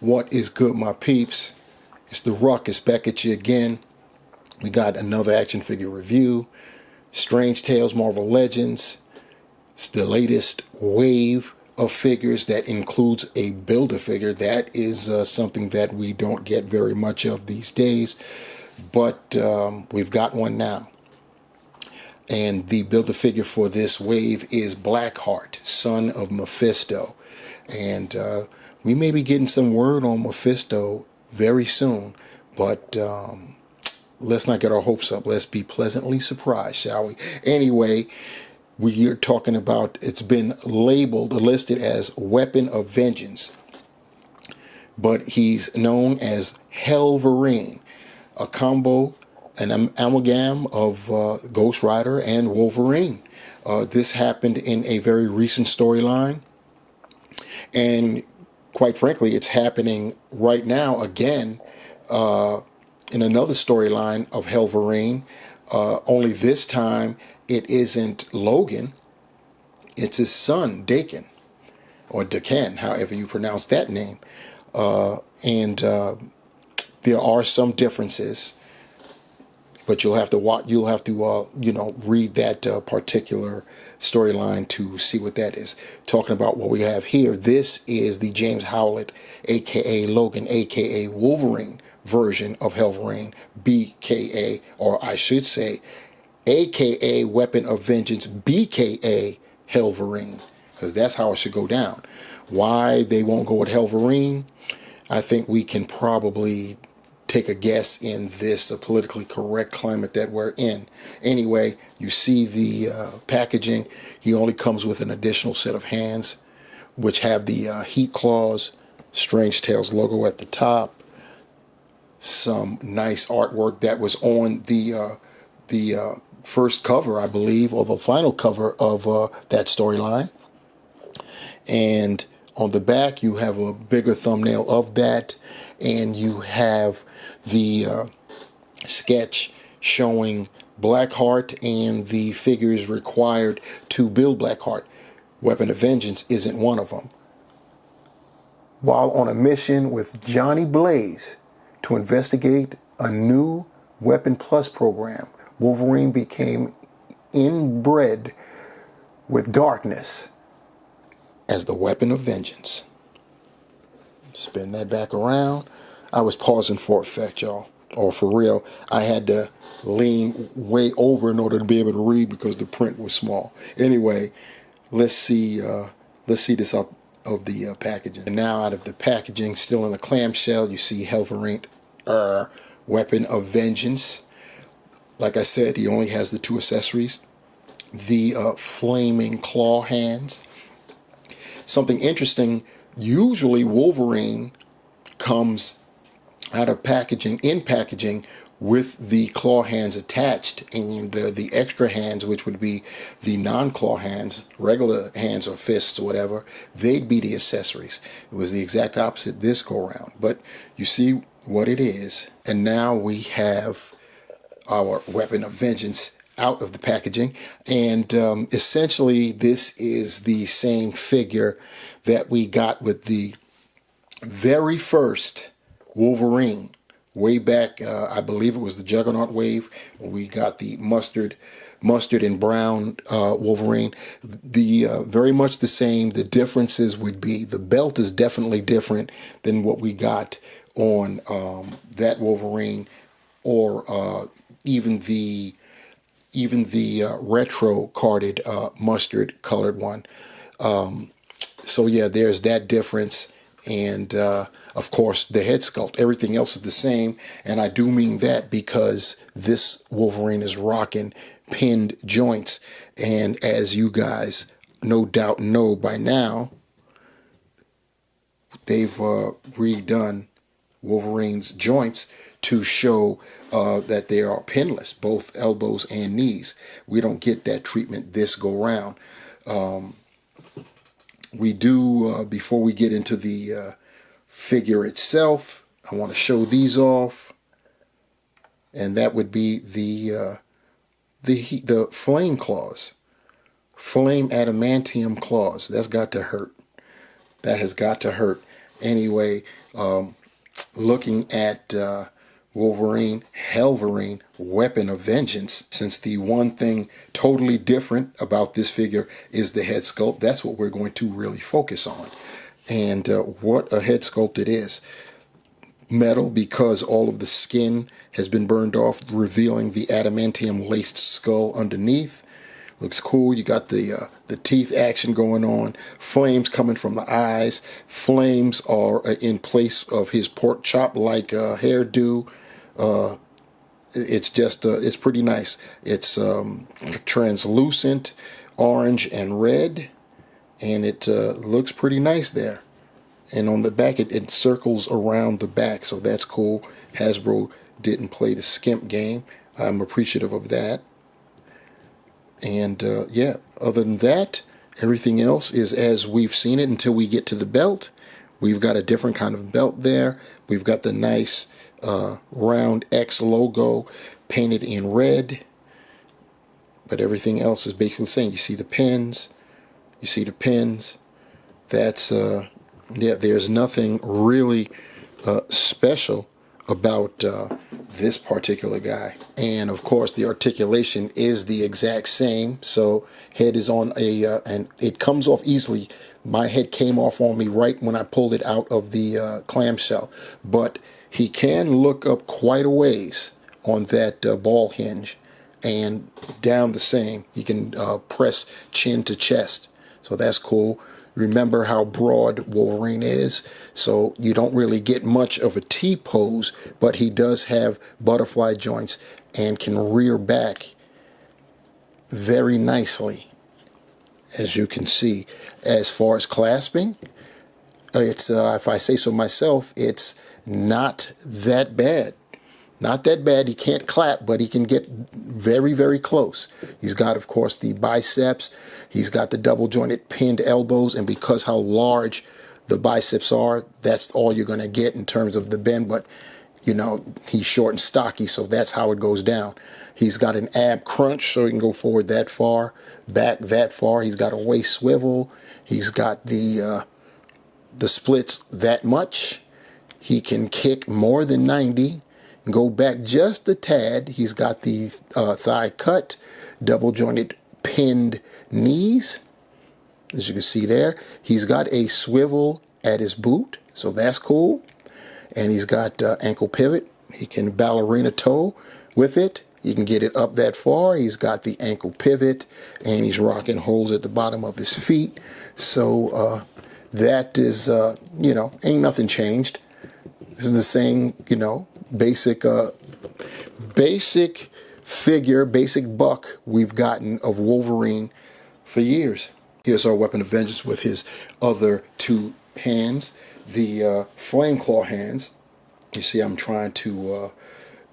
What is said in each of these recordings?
What is good, my peeps? It's the Ruckus back at you again. We got another action figure review. Strange Tales Marvel Legends. It's the latest wave of figures that includes a Build-A-Figure. That is something that we don't get very much of these days, but we've got one now. And the Build-A-Figure for this wave is Blackheart, son of Mephisto. And we may be getting some word on Mephisto very soon, but let's not get our hopes up. Let's be pleasantly surprised, shall we? Anyway, we are talking about, it's been listed as Weapon of Vengeance, but he's known as Hellverine, a combo, an amalgam of Ghost Rider and Wolverine. This happened in a very recent storyline, and quite frankly, it's happening right now again in another storyline of Hellverine. Only this time it isn't Logan, it's his son, Daken, or Daken, however you pronounce that name. And there are some differences, but you'll have to watch. You'll have to, read that particular storyline to see what that is. Talking about what we have here, this is the James Howlett, aka Logan, aka Wolverine version of Hellverine, BKA, or I should say, aka Weapon of Vengeance, BKA Hellverine, because that's how it should go down. Why they won't go with Hellverine, I think we can probably take a guess in this politically correct climate that we're in. Anyway, you see the packaging. He only comes with an additional set of hands, which have the heat claws, Strange Tales logo at the top, some nice artwork that was on the first cover, I believe, or the final cover of that storyline. And on the back, you have a bigger thumbnail of that, and you have the sketch showing Blackheart and the figures required to build Blackheart. Weapon of Vengeance isn't one of them. While on a mission with Johnny Blaze to investigate a new Weapon Plus program, Wolverine became inbred with darkness as the Weapon of Vengeance. Spin that back around. I was pausing for effect, y'all. Or for real, I had to lean way over in order to be able to read because the print was small. Anyway, let's see this out of the packaging. And now out of the packaging, still in the clamshell, you see Hellverine, Weapon of Vengeance. Like I said, he only has the two accessories. The flaming claw hands. Something interesting, usually Wolverine comes out of packaging, in packaging, with the claw hands attached, and the extra hands, which would be the non-claw hands, regular hands or fists or whatever, they'd be the accessories. It was the exact opposite this go around, but you see what it is. And now we have our Weapon of Vengeance out of the packaging, and essentially this is the same figure that we got with the very first Wolverine way back. I believe it was the Juggernaut wave. We got the mustard and brown Wolverine. The very much the same. The differences would be the belt is definitely different than what we got on that Wolverine, or even the retro carded mustard colored one. So yeah, there's that difference. And of course the head sculpt, everything else is the same. And I do mean that because this Wolverine is rocking pinned joints. And as you guys no doubt know by now, they've redone Wolverine's joints to show that they are pinless, both elbows and knees. We don't get that treatment this go round. We do, before we get into the figure itself, I want to show these off, and that would be the flame claws, flame adamantium claws. That's got to hurt. That has got to hurt. Anyway, looking at Wolverine, Hellverine, Weapon of Vengeance, since the one thing totally different about this figure is the head sculpt, that's what we're going to really focus on. And what a head sculpt it is. Metal, because all of the skin has been burned off, revealing the adamantium laced skull underneath. Looks cool. You got the teeth action going on. Flames coming from the eyes. Flames are in place of his pork chop like hairdo. It's just it's pretty nice. It's translucent, orange and red, and it looks pretty nice there. And on the back, it circles around the back, so that's cool. Hasbro didn't play the skimp game. I'm appreciative of that. And yeah, other than that, everything else is as we've seen it until we get to the belt. We've got a different kind of belt there. We've got the nice round X logo painted in red. But everything else is basically the same. You see the pins. You see the pins. That's, yeah, there's nothing really special about this particular guy. And of course the articulation is the exact same. So head is on a and it comes off easily. My head came off on me right when I pulled it out of the clamshell, but he can look up quite a ways on that ball hinge, and down the same. He can press chin to chest, so that's cool. Remember how broad Wolverine is, so you don't really get much of a T-pose, but he does have butterfly joints and can rear back very nicely, as you can see. As far as clasping, it's if I say so myself, it's not that bad. Not that bad. He can't clap, but he can get very, very close. He's got, of course, the biceps. He's got the double jointed pinned elbows. And because how large the biceps are, that's all you're going to get in terms of the bend. But, you know, he's short and stocky, so that's how it goes down. He's got an ab crunch, so he can go forward that far, back that far. He's got a waist swivel. He's got the splits that much. He can kick more than 90. Go back just a tad. He's got the thigh cut, double jointed pinned knees, as you can see there. He's got a swivel at his boot, so that's cool. And he's got ankle pivot. He can ballerina toe with it. He can get it up that far. He's got the ankle pivot, and he's rocking holes at the bottom of his feet. So that is, you know, ain't nothing changed. This is the same, you know, basic figure, basic buck we've gotten of Wolverine for years. Here's our Weapon of Vengeance with his other two hands, the flame claw hands. You see, I'm trying to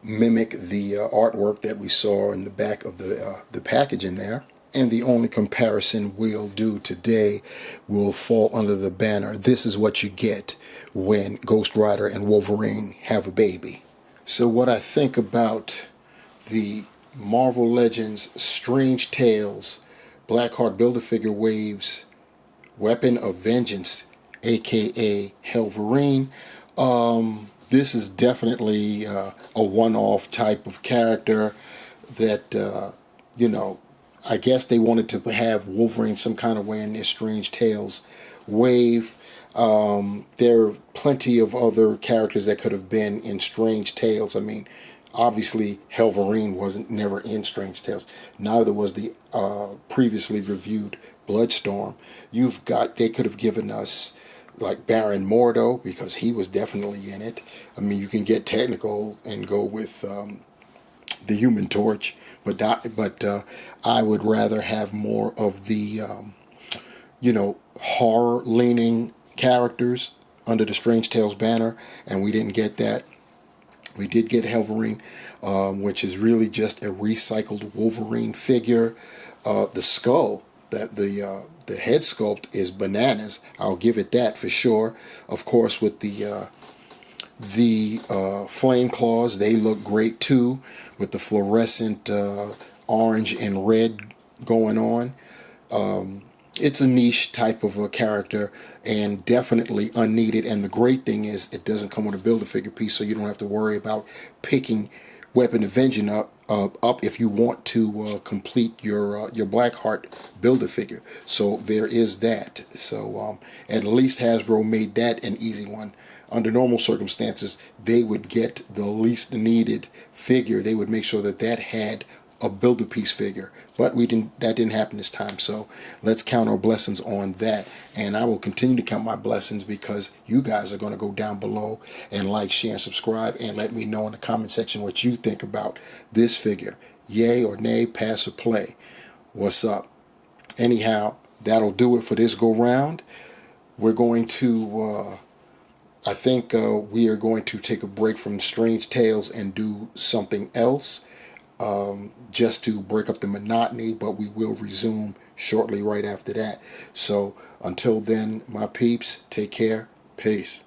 mimic the artwork that we saw in the back of the package in there. And the only comparison we'll do today will fall under the banner, this is what you get when Ghost Rider and Wolverine have a baby. So what I think about the Marvel Legends Strange Tales Blackheart Build-A-Figure Waves Weapon of Vengeance, aka Hellverine, this is definitely a one-off type of character that, you know, I guess they wanted to have Wolverine some kind of way in their Strange Tales wave. There are plenty of other characters that could have been in Strange Tales. I mean, obviously Hellverine wasn't never in Strange Tales. Neither was the previously reviewed Bloodstorm. They could have given us like Baron Mordo, because he was definitely in it. I mean, you can get technical and go with the Human Torch, but I would rather have more of the you know, horror leaning characters under the Strange Tales banner, and we didn't get that. We did get Hellverine, which is really just a recycled Wolverine figure. The skull, the head sculpt is bananas. I'll give it that for sure. Of course, with the flame claws, they look great too, with the fluorescent orange and red going on. it's a niche type of a character and definitely unneeded. And the great thing is it doesn't come with a Build-A-Figure piece, so you don't have to worry about picking Weapon of Vengeance up if you want to complete your Blackheart Build-A-Figure. So there is that. So at least Hasbro made that an easy one. Under normal circumstances, they would get the least needed figure. They would make sure that that had a Build-A-Piece figure, but that didn't happen this time. So let's count our blessings on that, and I will continue to count my blessings because you guys are going to go down below and like, share, and subscribe, and let me know in the comment section what you think about this figure. Yay or nay, pass or play. What's up? Anyhow, that'll do it for this go round. We're going to I think we are going to take a break from Strange Tales and do something else, just to break up the monotony, but we will resume shortly right after that. So until then, my peeps, take care. Peace.